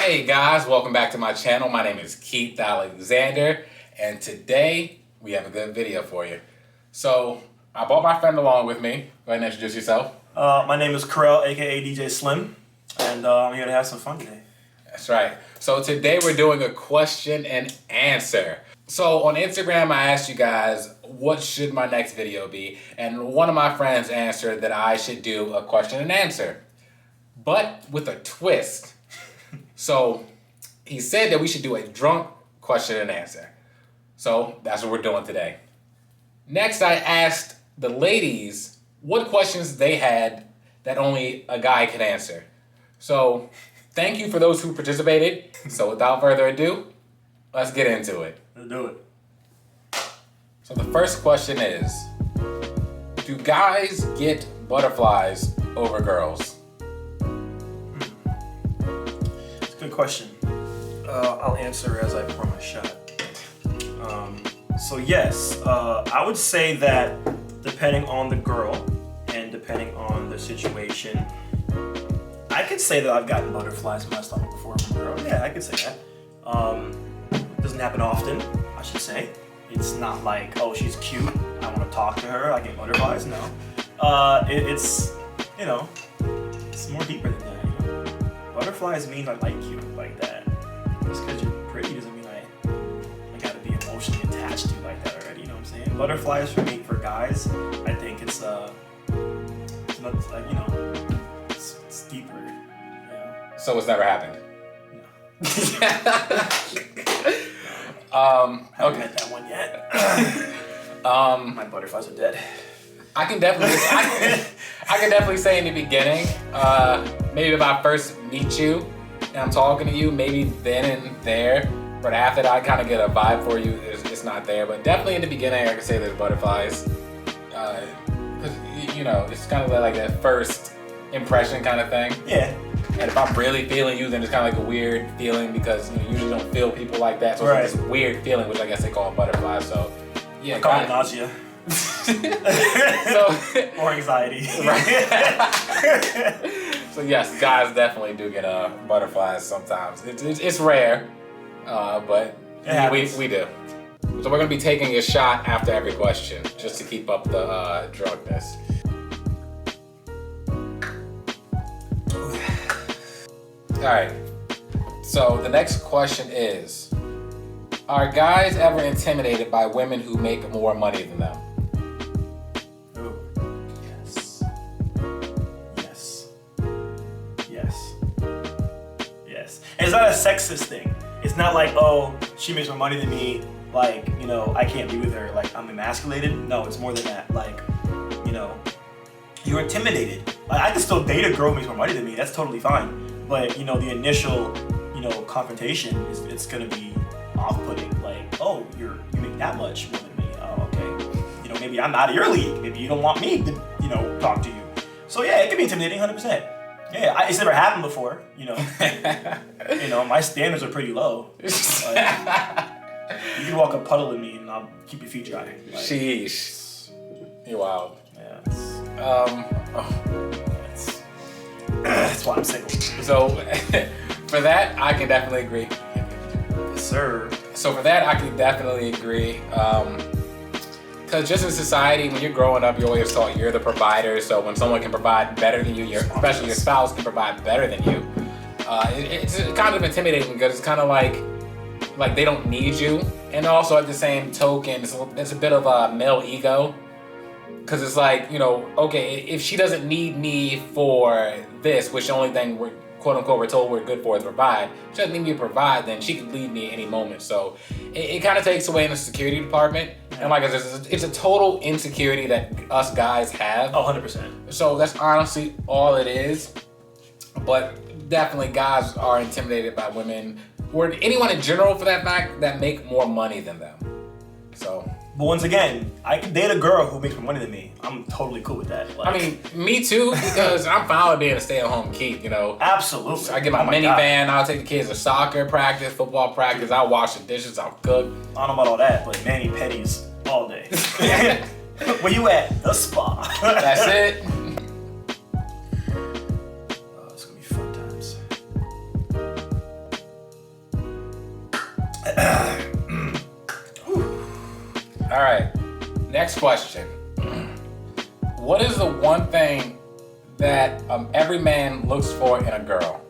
Hey guys, welcome back to my channel. My name is Keith Alexander, and today we have a good video for you. So I brought my friend along with me. Go ahead and introduce yourself. My name is Karel, aka DJ Slim, and I'm here to have some fun today. That's right. So today we're doing a question and answer. So on Instagram, I asked you guys, what should my next video be? And one of my friends answered that I should do a question and answer, but with a twist. So he said that we should do a drunk question and answer. So that's what we're doing today. Next, I asked the ladies what questions they had that only a guy could answer. So thank you for those who participated. So without further ado, let's get into it. Let's do it. So the first question is, do guys get butterflies over girls? Good question. I'll answer as I pour my shot. So yes, I would say that depending on the girl and depending on the situation, I could say that I've gotten butterflies in my stomach before from a girl. Yeah, I could say that. Doesn't happen often, I should say. It's not like, oh, she's cute, I want to talk to her, I get butterflies. No. It's, you know, it's more deeper than that. Butterflies mean I like you like that. Just because you're pretty doesn't mean I gotta be emotionally attached to you like that already, you know what I'm saying? Butterflies for me, for guys, I think it's not like, you know, it's deeper. Yeah. So it's never happened? No. Haven't met that one yet. My butterflies are dead. I can definitely say in the beginning, maybe if I first meet you and I'm talking to you, maybe then and there. But after that, I kind of get a vibe for you. It's not there. But definitely in the beginning, I can say there's butterflies. Because, you know, it's kind of like that first impression kind of thing. Yeah. And if I'm really feeling you, then it's kind of like a weird feeling because you usually don't feel people like that. So right. It's this weird feeling, which I guess they call butterflies. So, yeah. I call it nausea. Or anxiety. So yes, guys definitely do get butterflies sometimes. It's rare, but we do. So we're gonna be taking a shot after every question just to keep up the drunkenness. All right. So the next question is, are guys ever intimidated by women who make more money than them? It's not a sexist thing. It's not like, oh, she makes more money than me, like, you know, I can't be with her, like, I'm emasculated. No, it's more than that. Like, you know, you're intimidated. Like, I can still date a girl who makes more money than me. That's totally fine. But, you know, the initial, you know, confrontation it's gonna be off-putting. Like, oh, you make that much more than me. Oh, okay. You know, maybe I'm out of your league. Maybe you don't want me to, you know, talk to you. So yeah, it can be intimidating, 100%. Yeah, it's never happened before, you know. You know, my standards are pretty low. Like, you can walk a puddle in me and I'll keep your feet dry. Like, sheesh. You're wild. Yeah. That's why I'm single. So, for that, I can definitely agree. Yes, sir. So for that, I can definitely agree. Because just in society, when you're growing up, you're always taught you're the provider. So when someone can provide better than you, especially your spouse can provide better than you, it's kind of intimidating because it's kind of like they don't need you. And also at the same token, it's a bit of a male ego. Because it's like, you know, okay, if she doesn't need me for this, which the only thing we're told we're good for is provide, she doesn't need me to provide, then she could leave me at any moment. So it kind of takes away in the security department. And like I said, it's a total insecurity that us guys have. Oh, 100%. So that's honestly all it is. But definitely guys are intimidated by women, or anyone in general for that fact, that make more money than them. So. But once again, I can date a girl who makes more money than me. I'm totally cool with that. Like, I mean, me too, because I'm fine with being a stay-at-home Keith, you know. Absolutely. I get my minivan, I'll take the kids to soccer practice, football practice, I'll wash the dishes, I'll cook. I don't know about all that, but mani-pedis all day. Where you at? The spa. That's it. It's gonna be fun times. All right. Next question. What is the one thing that every man looks for in a girl?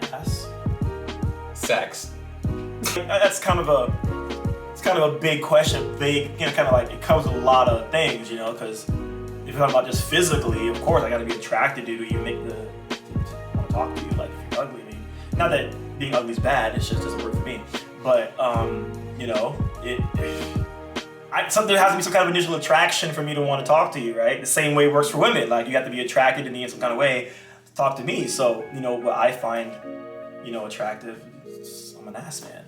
Yes. Sex. That's kind of a big question. Big, kind of like it covers a lot of things, because if you're talking about just physically, of course I got to be attracted to you. You make to want to talk to you. Like if you're ugly, I mean, not that being ugly is bad. It just doesn't work for me. But there has to be some kind of initial attraction for me to want to talk to you, right? The same way it works for women. Like you have to be attracted to me in some kind of way to talk to me. So what I find attractive, I'm an ass man.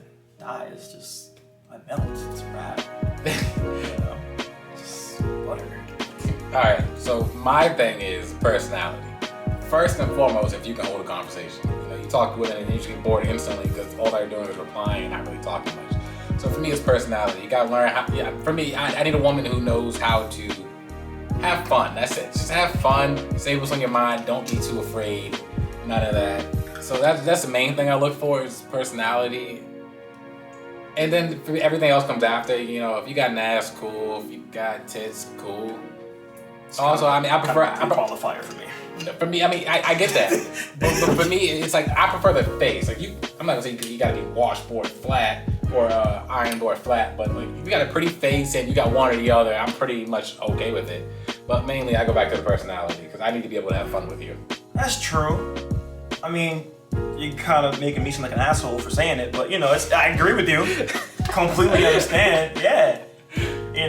It's just I melt. It's rad. Just butter. All right. So my thing is personality. First and foremost, if you can hold a conversation, you talk with it and you just get bored instantly because all they're doing is replying and not really talking much. So for me, it's personality. You gotta learn how. Yeah, for me, I need a woman who knows how to have fun. That's it. Just have fun. Say what's on your mind. Don't be too afraid. None of that. So that's the main thing I look for is personality. And then for me, everything else comes after. If you got an ass, cool. If you got tits, cool. Also, I prefer. Kind of a qualifier for me. For me, I get that. but for me, it's like I prefer the face. Like I'm not gonna say you gotta be washboard flat or iron board flat, but like if you got a pretty face and you got one or the other, I'm pretty much okay with it. But mainly, I go back to the personality because I need to be able to have fun with you. That's true. I mean, you're kind of making me seem like an asshole for saying it, but I agree with you. Completely understand. Yeah.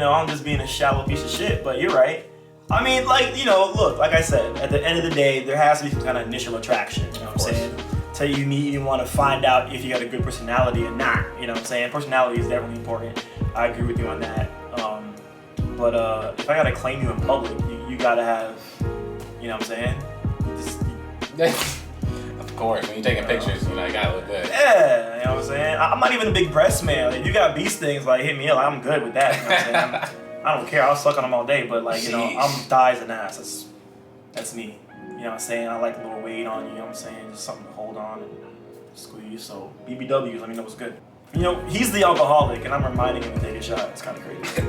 I'm just being a shallow piece of shit, but you're right. I mean, look, like I said, at the end of the day, there has to be some kind of initial attraction, you know what I'm saying? So you want to find out if you got a good personality or not, you know what I'm saying? Personality is definitely important. I agree with you on that. But if I got to claim you in public, you got to have, you know what I'm saying? Of course, when you're taking pictures, you gotta look good. Yeah, you know what I'm saying? I'm not even a big breast man. If you got beast things, hit me up. I'm good with that, you know what I'm saying? I don't care. I'll suck on them all day, but I'm thighs and ass. That's me. You know what I'm saying? I like a little weight on you. You know what I'm saying? Just something to hold on and squeeze. So BBWs, let me know what's good. He's the alcoholic, and I'm reminding him to take a shot. It's kind of crazy.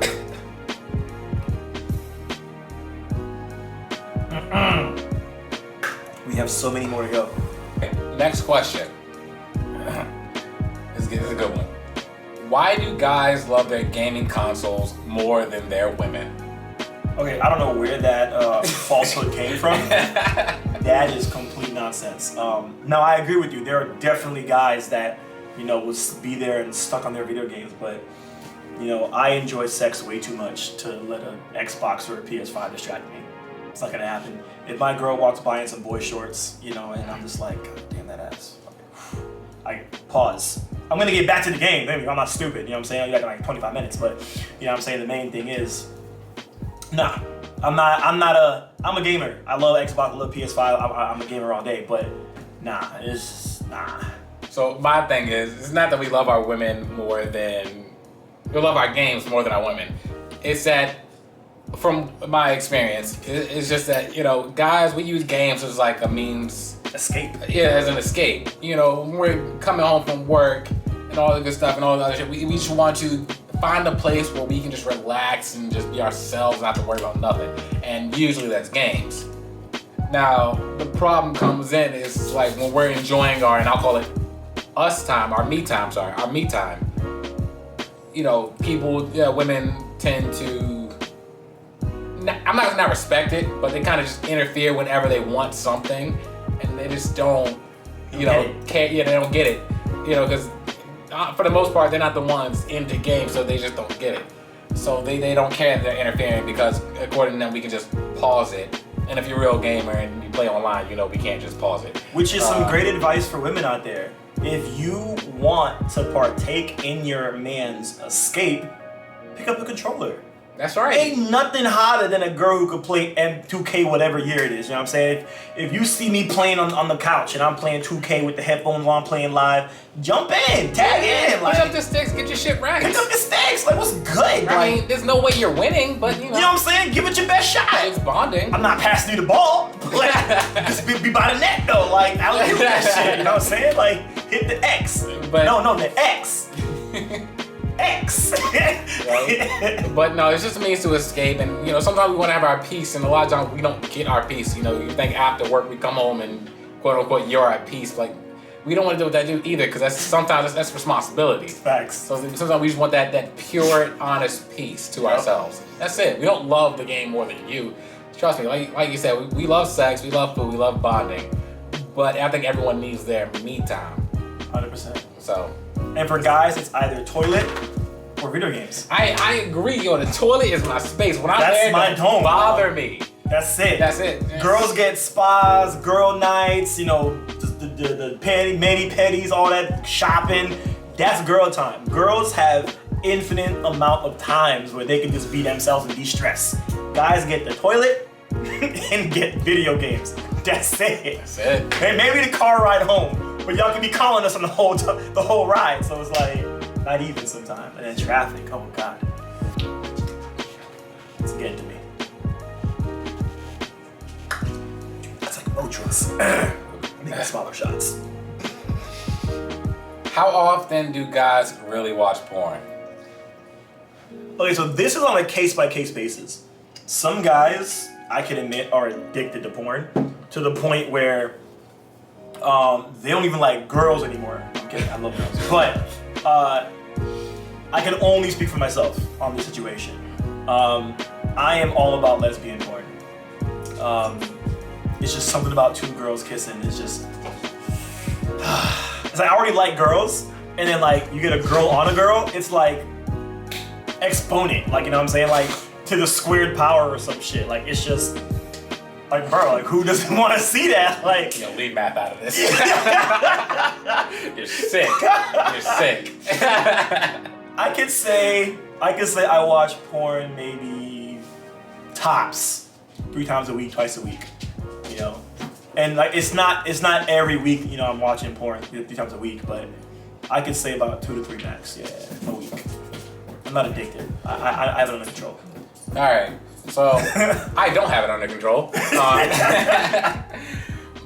We have so many more to go. Okay, next question. This is a good one. Why do guys love their gaming consoles more than their women? Okay, I don't know where that falsehood came from. That is complete nonsense. Now, I agree with you. There are definitely guys that, will be there and stuck on their video games, but, I enjoy sex way too much to let an Xbox or a PS5 distract me. It's not gonna happen. If my girl walks by in some boy shorts, and I'm just like, God damn that ass. Okay. I pause. I'm gonna get back to the game. Maybe I'm not stupid. You know what I'm saying? You got like 25 minutes, but you know what I'm saying. The main thing is, nah. I'm a gamer. I love Xbox. I love PS5. I'm a gamer all day, but nah. So my thing is, it's not that we love our women we love our games more than our women. It's that, from my experience, it's just that, guys, we use games as like a means. Escape. Yeah, as an escape. When we're coming home from work and all the good stuff and all the other shit, we just want to find a place where we can just relax and just be ourselves, not have to worry about nothing. And usually that's games. Now, the problem comes in is like when we're enjoying and I'll call it us time, our me time. Women tend to, I'm not respect it, but they kind of just interfere whenever they want something, and they just don't, care. Yeah, they don't get it, because for the most part, they're not the ones into games, so they just don't get it. So they don't care that they're interfering because according to them, we can just pause it. And if you're a real gamer and you play online, we can't just pause it. Which is some great advice for women out there. If you want to partake in your man's escape, pick up the controller. That's right. Ain't nothing hotter than a girl who could play M2K whatever year it is. You know what I'm saying? If you see me playing on the couch and I'm playing 2K with the headphones while I'm playing live, jump in, tag in. Like, pick up the sticks, get your shit right. pick up the sticks. Like, what's good? I mean, there's no way you're winning, but you know what I'm saying? Give it your best shot. it's bonding. I'm not passing you the ball. Like, just be by the net though. Like, I don't do that shit. You know what I'm saying? Like, hit the X. But- no, the X. X. Right? But no, it's just a means to escape, and sometimes we want to have our peace, and a lot of times we don't get our peace. You think after work we come home and quote unquote you're at peace. Like, we don't want to do what that do either, because sometimes that's responsibility. Facts. So sometimes we just want that pure, honest peace to ourselves. That's it. We don't love the game more than you. Trust me, like you said, we love sex, we love food, we love bonding, but I think everyone needs their me time. 100%. So. And for guys, it's either toilet or video games. I agree, the toilet is my space. When I'm That's there, my don't dome, bother bro. me. That's it. That's it. Girls get spas, girl nights, the mani pedis, all that shopping. That's girl time. Girls have infinite amount of times where they can just be themselves and de-stress. Guys get the toilet and get video games. That's it. That's it. And maybe the car ride home, but y'all can be calling us on the whole ride. So it's like not even sometimes. And then traffic. Oh God, it's getting to me. That's like Motras. Making smaller shots. How often do guys really watch porn? Okay, so this is on a case-by-case basis. Some guys, I can admit, are addicted to porn to the point where they don't even like girls anymore. I'm kidding, I love girls. But I can only speak for myself on this situation. I am all about lesbian porn. It's just something about two girls kissing. It's just... It's like I already like girls, and then like you get a girl on a girl, it's like exponent, like, you know what I'm saying, like to the squared power or some shit. Like, it's just like, bro, like who doesn't want to see that? Like, Leave math out of this. You're sick. You're sick. I could say I watch porn maybe tops 3 times a week, twice a week, and like it's not every week, I'm watching porn 3 times a week, but I could say about 2 to 3 max, a week. I'm not addicted. I have it under control. All right, so I don't have it under control.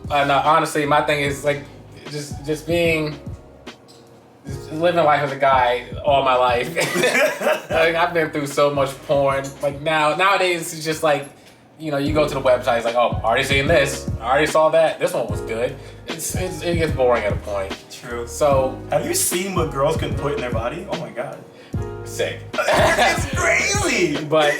No, honestly, my thing is like just living life as a guy all my life. Like, I've been through so much porn. Like nowadays, it's just like, you go to the website, it's like, oh, already seen this, I already saw that, this one was good. It gets boring at a point. True. So, have you seen what girls can put in their body? Oh my God. sick. It's crazy. But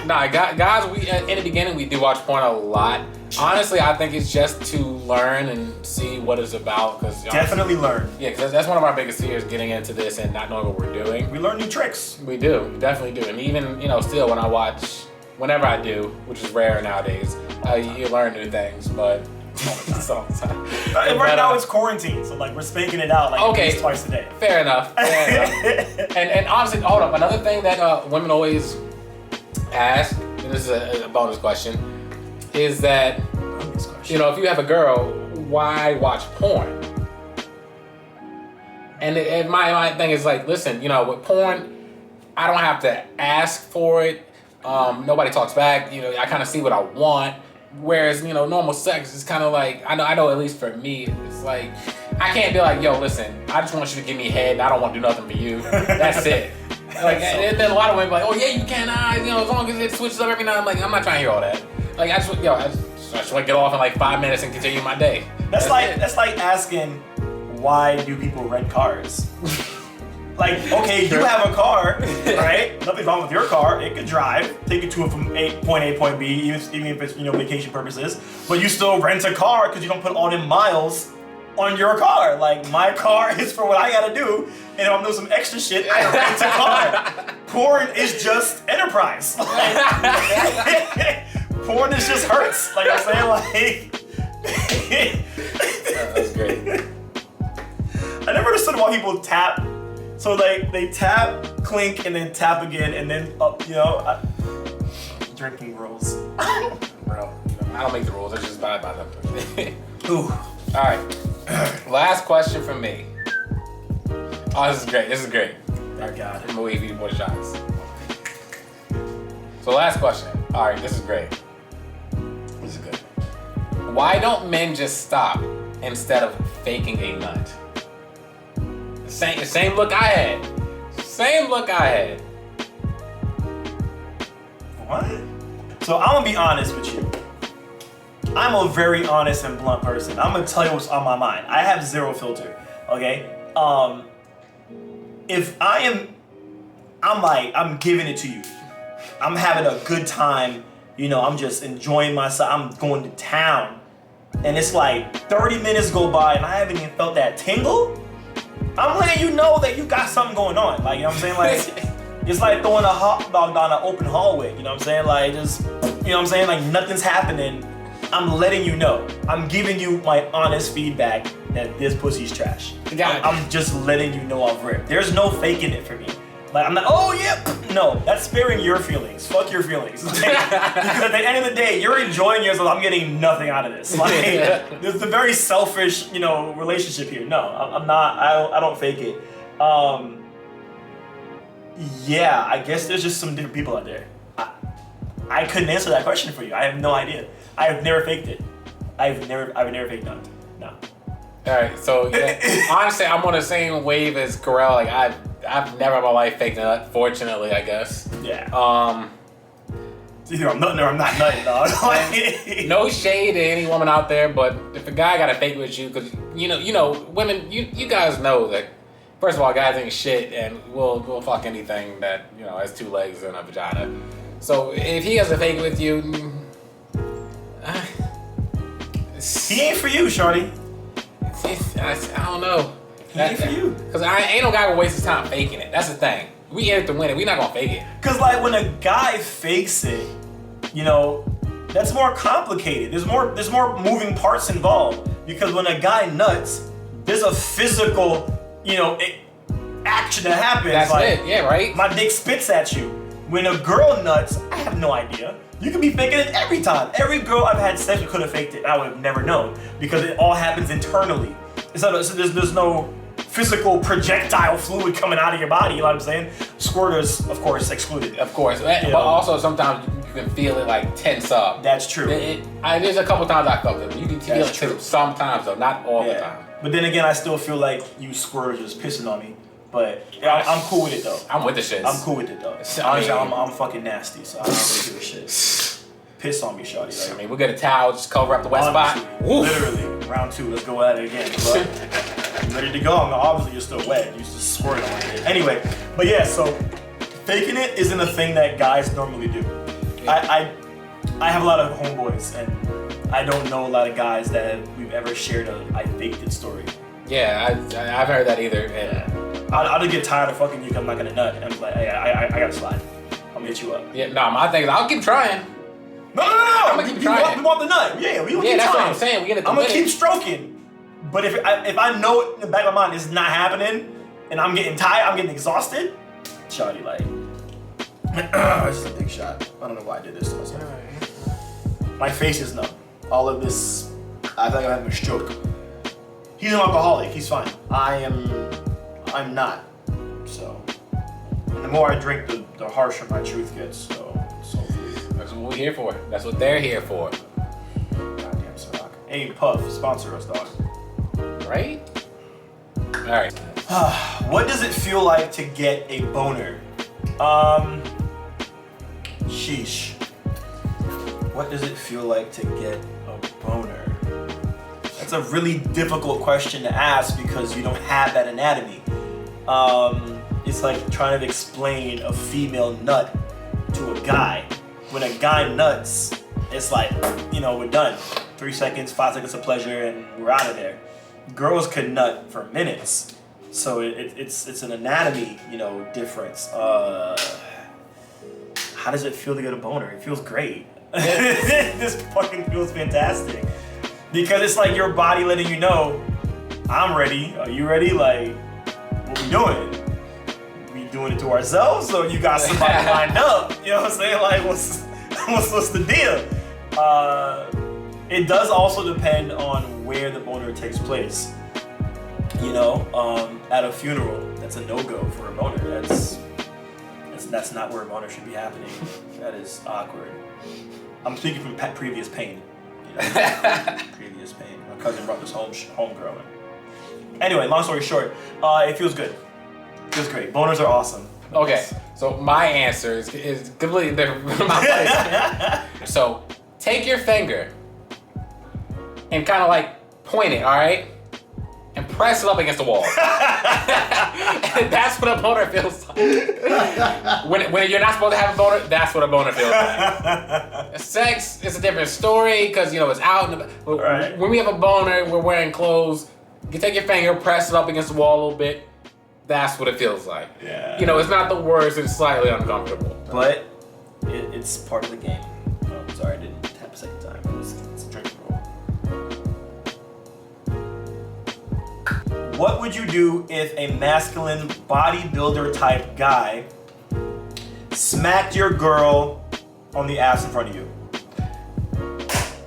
nah, guys, in the beginning we do watch porn a lot. Honestly, I think it's just to learn and see what it's about. Definitely learn. Yeah, because that's one of our biggest fears, getting into this and not knowing what we're doing. We learn new tricks. We do, we definitely do. And even, still when I watch, whenever I do, which is rare nowadays, you learn new things, but it's all the time. Right now it's quarantine, so like we're spanking it out like at least twice a day. Fair enough. And honestly, hold up, another thing that women always ask, and this is a bonus question, is that, if you have a girl, why watch porn? And my thing is like, listen, with porn, I don't have to ask for it. Nobody talks back. I kind of see what I want. Whereas, normal sex is kind of like, I know at least for me, it's like, I can't be like, yo, listen, I just want you to give me head and I don't want to do nothing for you. That's it. Like, and then a lot of women be like, oh yeah, you can, as long as it switches up every night. I'm like, I'm not trying to hear all that. Like, I just want to get off in like 5 minutes and continue my day. That's like asking, why do people rent cars? Like, okay, you have a car, right? Nothing's wrong with your car. It could drive, take you to it from point A, point B, even if it's, vacation purposes. But you still rent a car because you don't put all them miles on your car. Like, my car is for what I gotta do, and if I'm doing some extra shit, I rent a car. Porn is just enterprise. Like, porn is just hurts. Like I'm saying, That's great. I never understood why people tap. So like they tap, clink, and then tap again, and then up. Drinking rules. Bro, I don't make the rules. I just abide by them. Ooh. All right. Last question from me. Oh, this is great. This is great. Oh God. I'm gonna wait for you more shots. So last question. All right, this is great. This is good. Why don't men just stop instead of faking a nut? The same look I had. Same look I had. What? So I'm gonna be honest with you. I'm a very honest and blunt person. I'm gonna tell you what's on my mind. I have zero filter. Okay. If I'm giving it to you. I'm having a good time. I'm just enjoying myself. I'm going to town. And it's like 30 minutes go by and I haven't even felt that tingle. I'm letting you know that you got something going on. Like, you know what I'm saying? Like, it's like throwing a hot dog down an open hallway. You know what I'm saying? Like, just, you know what I'm saying? Like, nothing's happening. I'm letting you know. I'm giving you my honest feedback that this pussy's trash. I'm just letting you know I've ripped. There's no faking it for me. Like, I'm not, oh yeah, no, that's sparing your feelings. Fuck your feelings. Because at the end of the day, you're enjoying yourself. I'm getting nothing out of this. Like, there's a very selfish, relationship here. No, I'm not, I don't fake it. Yeah, I guess there's just some different people out there. I couldn't answer that question for you. I have no idea. I have never faked it. I've never faked none. No. All right, so honestly, I'm on the same wave as Carell. Like I've never in my life faked a nut. Fortunately, I guess. Yeah. It's either I'm nutting or I'm not nutting, dog. No shade to any woman out there, but if a guy got to fake with you, because women, you guys know that. First of all, guys ain't shit, and we'll fuck anything that has two legs and a vagina. So if he has to fake it with you, he ain't for you, shorty. I don't know. He ain't for you. Cause ain't no guy gonna waste his time faking it. That's the thing. We in it to win it. We not gonna fake it. Cause like when a guy fakes it, that's more complicated. There's more moving parts involved. Because when a guy nuts, there's a physical, action that happens. That's like, it. Yeah, right. My dick spits at you. When a girl nuts, I have no idea. You could be faking it every time. Every girl I've had sex with could have faked it. I would have never known because it all happens internally. So there's no physical projectile fluid coming out of your body. You know what I'm saying? Squirters, of course, excluded. Of course, but also sometimes you can feel it like tense up. That's true. There's a couple times I felt it. You can feel it too. Sometimes though, not all the time. But then again, I still feel like you squirters just pissing on me. But I'm cool with it though. I'm with the shit. I'm cool with it though. I'm fucking nasty, so I don't really give a shit. Piss on me, shawty. Like, we'll get a towel, just cover up the wet spot. Literally, round 2, let's go at it again. But I'm ready to go. Obviously, you're still wet. You just squirt on it. Anyway, but yeah, so faking it isn't a thing that guys normally do. I have a lot of homeboys, and I don't know a lot of guys that we've ever shared a I faked it story. Yeah, I've heard that either. Yeah. I'll just get tired of fucking you because I'm not gonna nut. And I'm like, hey, I gotta slide. I'm gonna hit you up. Yeah, no, my thing is I'll keep trying. No. I'm gonna keep trying. We want the nut. Yeah, we want Yeah, keep that's trying. what I'm saying. I'm gonna keep stroking. But if I know in the back of my mind it's not happening, and I'm getting tired, I'm getting exhausted, shawty, like, this is a big shot. I don't know why I did this to myself. My face is numb. All of this, I think I'm having a stroke. He's an alcoholic. He's fine. I'm not. So, and the more I drink, the harsher my truth gets. So that's what we're here for. That's what they're here for. Goddamn Ciroc. Hey, Puff, sponsor us, dog. Right? All right. What does it feel like to get a boner? Sheesh. What does it feel like to get a boner? That's a really difficult question to ask because you don't have that anatomy. It's like trying to explain a female nut to a guy. When a guy nuts, it's like, we're done. 3 seconds, 5 seconds of pleasure, and we're out of there. Girls could nut for minutes. So it's an anatomy, difference. How does it feel to get a boner? It feels great. This fucking feels fantastic. Because it's like your body letting you know, I'm ready. Are you ready? Like, what we doing? doing it to ourselves, or you got somebody lined up? You know what I'm saying? Like, what's the deal? It does also depend on where the boner takes place. You know, at a funeral, that's a no-go for a boner. That's not where a boner should be happening. That is awkward. I'm speaking from previous pain. You know, previous pain. My cousin brought this homegirl. Anyway, long story short, it feels good. It feels great. Boners are awesome. Okay, so my answer is completely different from my place. So take your finger and kind of like point it, all right? And press it up against the wall. And that's what a boner feels like. When you're not supposed to have a boner, that's what a boner feels like. Sex is a different story because, you know, it's out. Right. When we have a boner, we're wearing clothes. You take your finger, press it up against the wall a little bit. That's what it feels like. Yeah. You know, it's not the worst, it's slightly uncomfortable. But it's part of the game. Oh, sorry, I didn't tap a second time. It's drinkable. What would you do if a masculine bodybuilder type guy smacked your girl on the ass in front of you?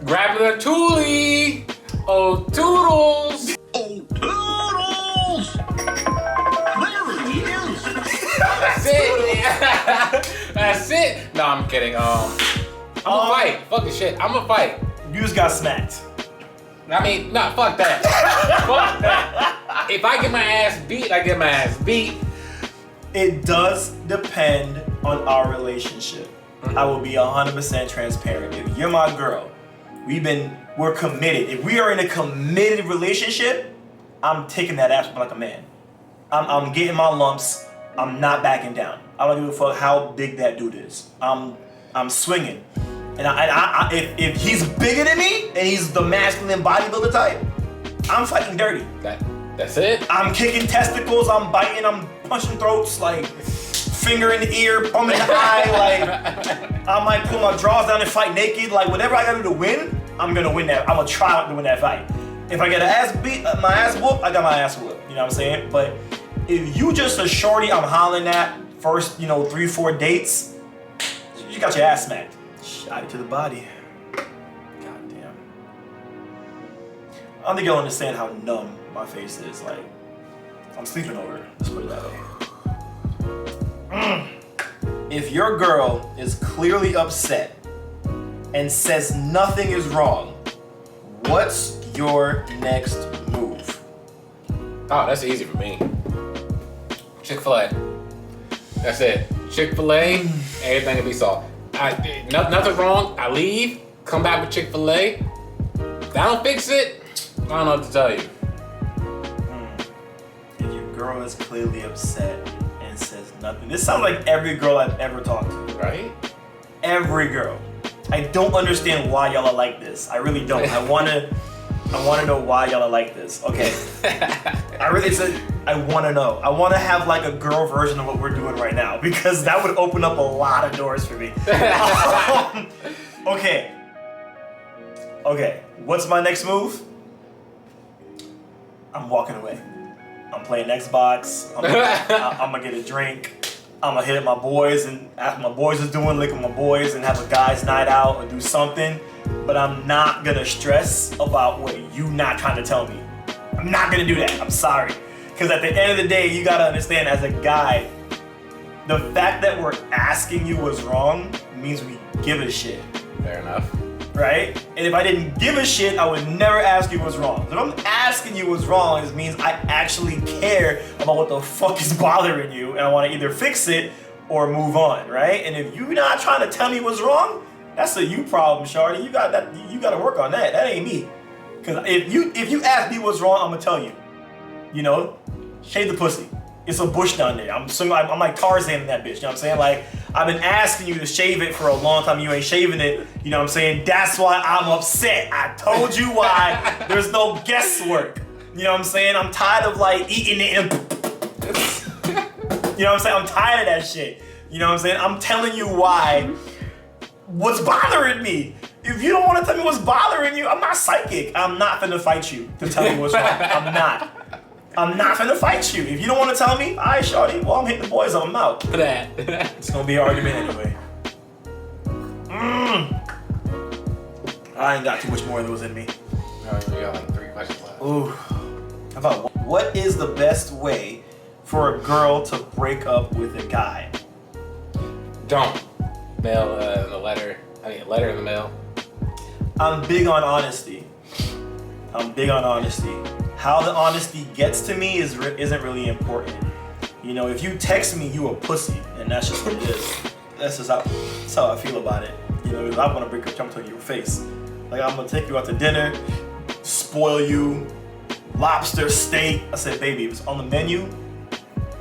Grab the toolie! Oh, toodles! Oh, toodles! There he is! That's it! That's it! No, I'm kidding. I'm gonna fight. Fuck the shit. I'm gonna fight. You just got smacked. I mean, no, fuck that. Fuck that. If I get my ass beat, I get my ass beat. It does depend on our relationship. I will be 100% transparent. If you're my girl, we're committed. If we are in a committed relationship, I'm taking that ass like a man. I'm getting my lumps. I'm not backing down. I don't give a fuck how big that dude is. I'm swinging. And if he's bigger than me and he's the masculine bodybuilder type, I'm fighting dirty. That's it? I'm kicking testicles, I'm biting, I'm punching throats, like finger in the ear, thumb in the eye, like I might pull my drawers down and fight naked. Like whatever I gotta do to win, I'm gonna win that. I'm gonna try to win that fight. If I get my ass whooped, I got my ass whooped. You know what I'm saying? But if you just a shorty I'm hollering at first, 3-4 dates, you got your ass smacked. Shot it to the body. Goddamn. I don't think you'll understand how numb my face is. Like, I'm sleeping over it. Let's put it that way. If your girl is clearly upset and says nothing is wrong, what's your next move? Oh, that's easy for me. Chick-fil-A. That's it. Chick-fil-A, everything will be solved. Nothing wrong. I leave, come back with Chick-fil-A. If I don't fix it, I don't know what to tell you. If your girl is clearly upset and says nothing. This sounds like every girl I've ever talked to. Right? Every girl. I don't understand why y'all are like this. I really don't. I wanna know why y'all are like this. Okay. I wanna know. I wanna have like a girl version of what we're doing right now because that would open up a lot of doors for me. Okay. What's my next move? I'm walking away. I'm playing Xbox. I'm gonna get a drink. I'm gonna hit up my boys and after my boys is doing, lick with my boys and have a guys' night out or do something. But I'm not gonna stress about what you not trying to tell me. I'm not gonna do that. I'm sorry. Because at the end of the day, you gotta understand as a guy, the fact that we're asking you what's wrong means we give a shit. Fair enough. Right? And if I didn't give a shit, I would never ask you what's wrong. So if I'm asking you what's wrong, it means I actually care about what the fuck is bothering you and I want to either fix it or move on, right? And if you're not trying to tell me what's wrong, that's a you problem, shawty. You got to work on that. That ain't me. Because if you ask me what's wrong, I'm gonna tell you. Shave the pussy. It's a bush down there. I'm like Tarzan in that bitch. You know what I'm saying? Like, I've been asking you to shave it for a long time. You ain't shaving it. You know what I'm saying? That's why I'm upset. I told you why. There's no guesswork. You know what I'm saying? I'm tired of like eating it and you know what I'm saying? I'm tired of that shit. You know what I'm saying? I'm telling you why. What's bothering me? If you don't want to tell me what's bothering you, I'm not psychic. I'm not gonna fight you to tell me what's wrong. I'm not. I'm not finna fight you. If you don't want to tell me, all right, shorty, well, I'm hitting the boys up. I'm out. That. It's gonna be an argument anyway. I ain't got too much more of those in me. No, we got like 3 questions left. Ooh. How about what is the best way for a girl to break up with a guy? Don't mail the letter. I mean, a letter in the mail. I'm big on honesty. How the honesty gets to me isn't really important. You know, if you text me, you a pussy, and that's just what it is. That's how I feel about it. You know, if I want to break up, I'm to your face. Like, I'm gonna take you out to dinner, spoil you, lobster, steak. I said, baby, if it's on the menu,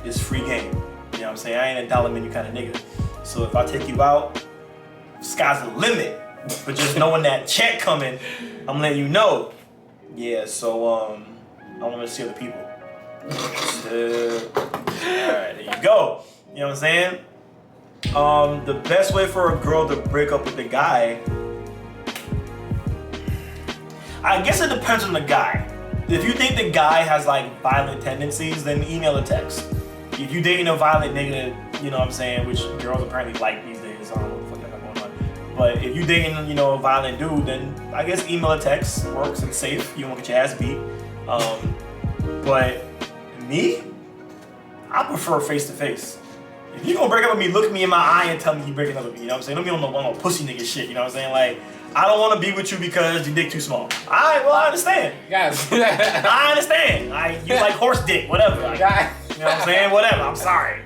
it's free game. You know what I'm saying? I ain't a dollar menu kind of nigga. So if I take you out, sky's the limit. But just knowing that check coming, I'm letting you know. Yeah, so I want to see other people. Alright, there you go. You know what I'm saying? The best way for a girl to break up with a guy, I guess it depends on the guy. If you think the guy has like violent tendencies, then email or text. If you dating a violent nigga, you know what I'm saying, which girls apparently like these days, I don't know what the fuck I got going on. But if you dating, you know, a violent dude, then I guess email or text works and safe. You won't get your ass beat. But me, I prefer face to face. If you gonna break up with me, look me in my eye and tell me you breaking up with me. You know what I'm saying? Don't be on no pussy nigga shit. You know what I'm saying? Like, I don't want to be with you because your dick too small. Alright, well I understand. Guys. I understand. You like horse dick, whatever. Like, Guys. you know what I'm saying? Whatever. I'm sorry.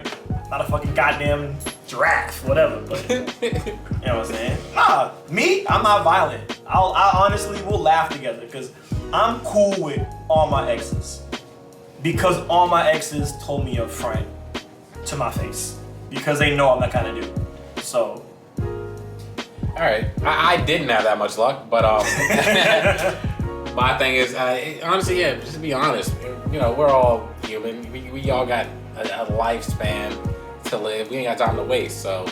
Not a fucking goddamn giraffe, whatever. But, you know what I'm saying? Nah, me, I'm not violent. I honestly will laugh together because I'm cool with all my exes. Because all my exes told me up front to my face. Because they know I'm that kind of dude. So. All right, I didn't have that much luck, but my thing is, honestly, yeah, just to be honest, you know, we're all human. We all got a lifespan to live. We ain't got time to waste. So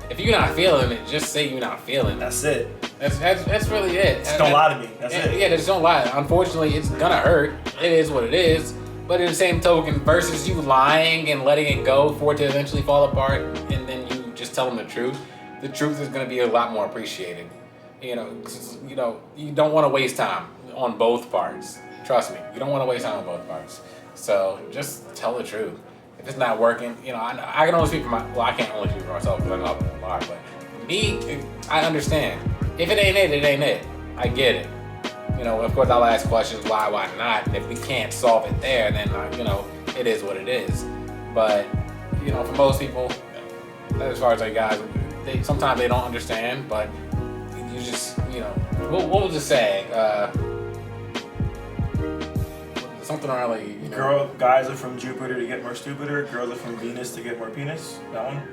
if you're not feeling it, just say you're not feeling it. That's it. That's really it. Just don't lie to me. That's it. Yeah, just don't lie. Unfortunately, it's gonna hurt. It is what it is. But in the same token, versus you lying and letting it go for it to eventually fall apart, and then you just tell them the truth is going to be a lot more appreciated. You know, 'cause, you know, you don't want to waste time on both parts. Trust me, you don't want to waste time on both parts. So just tell the truth. If it's not working, you know, I can only speak for I can't only speak for myself because I'm not a lie, but me, I understand. If it ain't it, it ain't it. I get it. You know, of course, I'll ask questions, why not? And if we can't solve it there, then, you know, it is what it is. But, you know, for most people, as far as like guys, sometimes they don't understand, but you just, you know, what was it saying? Something around like, you know, guys are from Jupiter to get more stupider, girls are from Venus to get more penis. That one?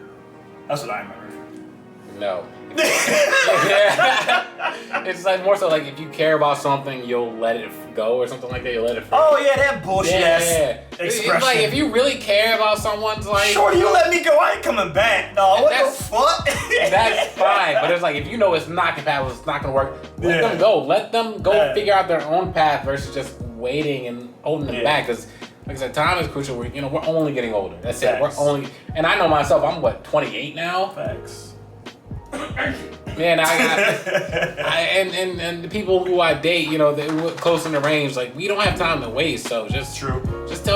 That's what I remember. No. It's like more so like if you care about something, you'll let it go or something like that. You'll let it. Oh yeah, that bullshit ass expression. It's like if you really care about someone's like. Shorty, you let me go. I ain't coming back. No, what the fuck? That's fine, but it's like if you know it's not compatible, it's not gonna work. Let them go. Let them go figure out their own path versus just waiting and holding them back. Because like I said, time is crucial. We're only getting older. That's it. We're only. And I know myself. I'm 28 now. Facts. Man, and the people who I date, you know, they're close in the range. Like we don't have time to waste, so just tell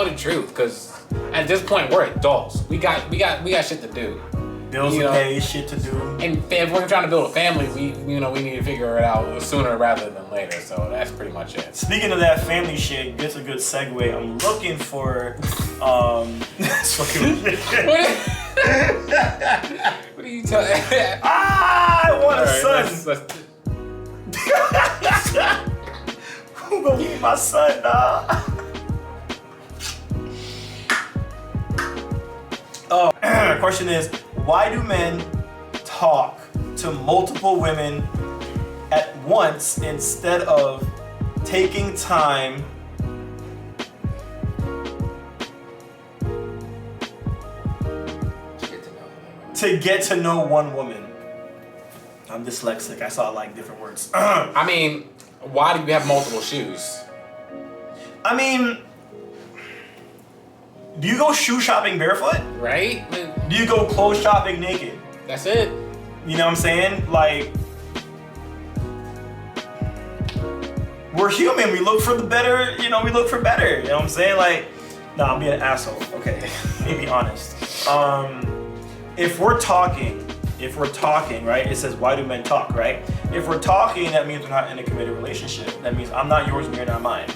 the truth. Because at this point, we're adults. We got shit to do. Bills to pay, shit to do. And if we're trying to build a family, we need to figure it out sooner rather than later. So that's pretty much it. Speaking of that family shit, that's a good segue. I'm looking for What are you talking? I want a son. Who gonna be my son, dog? Question is, why do men talk to multiple women at once instead of taking time to get to know one woman? I'm dyslexic. I saw like different words. I mean, why do you have multiple shoes? I mean, Do you go shoe shopping barefoot? Right? Do you go clothes shopping naked? That's it. You know what I'm saying? Like, we're human. We look for the better. You know, we look for better. You know what I'm saying? Like, nah, I'm being an asshole. Okay, let me be honest. If we're talking, right? It says, why do men talk, right? If we're talking, that means we're not in a committed relationship. That means I'm not yours and you're not mine.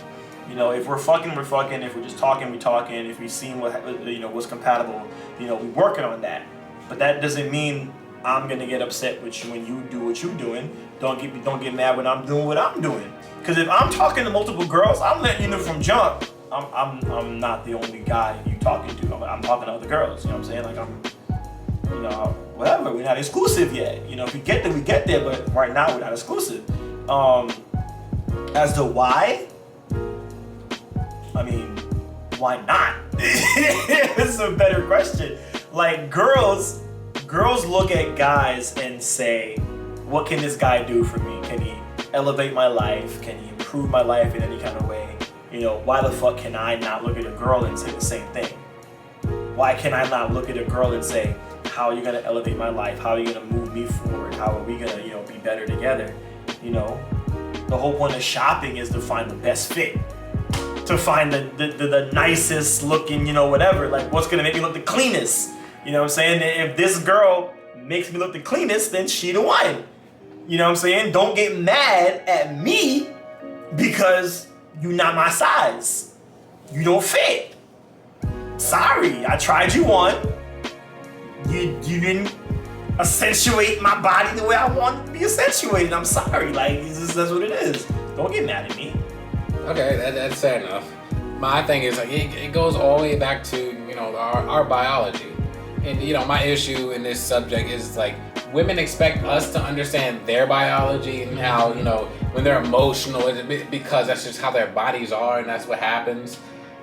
You know, if we're fucking, we're fucking. If we're just talking, we talking. If we see what's compatible, we working on that. But that doesn't mean I'm gonna get upset with you when you do what you're doing. Don't get mad when I'm doing what I'm doing. Because if I'm talking to multiple girls, I'm letting you know from jump. I'm not the only guy you talking to. I'm talking to other girls. You know what I'm saying? Like whatever. We're not exclusive yet. If we get there, we get there. But right now, we're not exclusive. As to why, I mean, why not? It's a better question. Like girls look at guys and say, what can this guy do for me? Can he elevate my life? Can he improve my life in any kind of way? Why the fuck can I not look at a girl and say the same thing? Why can I not look at a girl and say, how are you gonna elevate my life? How are you gonna move me forward? How are we gonna, be better together? The whole point of shopping is to find the best fit. To find the nicest looking, whatever. Like, what's gonna make me look the cleanest? You know what I'm saying? If this girl makes me look the cleanest, then she the one. You know what I'm saying? Don't get mad at me because you're not my size. You don't fit. Sorry, I tried you on. You didn't accentuate my body the way I wanted to be accentuated. I'm sorry. Like, that's what it is. Don't get mad at me. Okay, that's fair enough. My thing is, like, it goes all the way back to, our biology. And, my issue in this subject is, like, women expect us to understand their biology and how, when they're emotional, because that's just how their bodies are and that's what happens.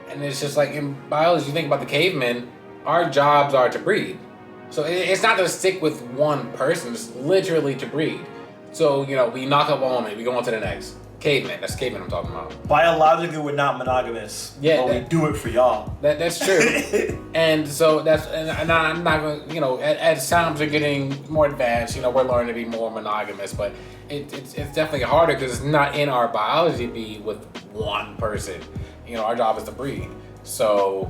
And it's just like in biology, you think about the cavemen, our jobs are to breed. So it's not to stick with one person, it's literally to breed. So, we knock up a woman, we go on to the next. Caveman, that's caveman I'm talking about. Biologically, we're not monogamous. Yeah, but we do it for y'all. That's true. And so and I'm not going, as times are getting more advanced, we're learning to be more monogamous, but it's definitely harder because it's not in our biology to be with one person. Our job is to breed. So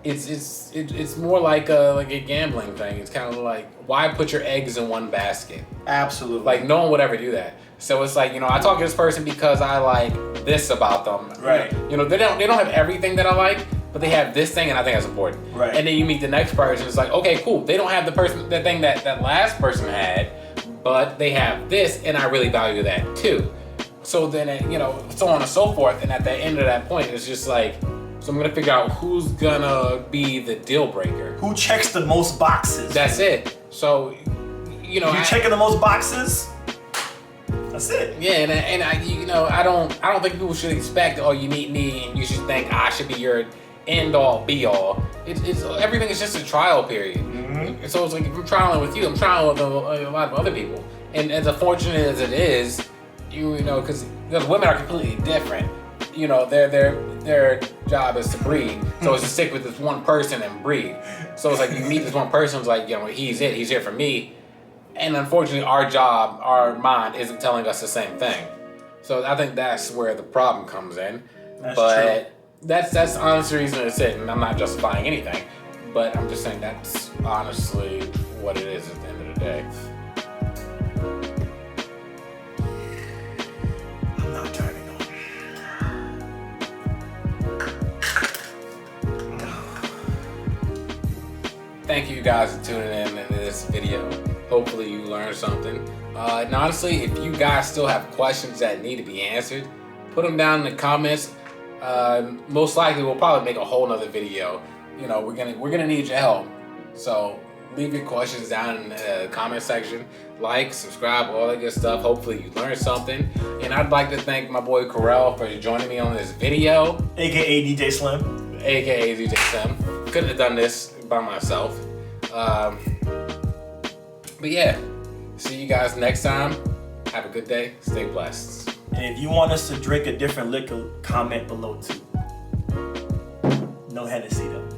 it's more like a gambling thing. It's kind of like, why put your eggs in one basket? Absolutely. Like, no one would ever do that. So it's like, I talk to this person because I like this about them. Right. They don't have everything that I like, but they have this thing and I think that's important. Right. And then you meet the next person, it's like, okay, cool. They don't have the thing that last person had, but they have this and I really value that too. So then, so on and so forth. And at the end of that point, it's just like, so I'm gonna figure out who's gonna be the deal breaker. Who checks the most boxes? That's it. So, you checking the most boxes? That's it. Yeah, and I don't think people should expect, you meet me and you should think I should be your end all be all. It's everything is just a trial period. Mm-hmm. So it's like, if I'm trialing with you, I'm trialing with a lot of other people. And as unfortunate as it is, because women are completely different. Their job is to breed. So it's to stick with this one person and breed. So it's like you meet this one person, it's like, he's here for me. And unfortunately, our mind isn't telling us the same thing. So I think that's where the problem comes in. That's but true. That's honestly the reason it's it, and I'm not justifying anything. But I'm just saying that's honestly what it is at the end of the day. I'm not turning on. Thank you guys for tuning in to this video. Hopefully you learned something. And honestly, if you guys still have questions that need to be answered, put them down in the comments. Most likely we'll probably make a whole nother video. We're gonna need your help. So leave your questions down in the comment section. Like, subscribe, all that good stuff. Hopefully you learned something. And I'd like to thank my boy Corel for joining me on this video. AKA DJ Slim. AKA DJ Slim. Couldn't have done this by myself. But yeah, see you guys next time. Have a good day. Stay blessed. And if you want us to drink a different liquor, comment below too. No Hennessy though.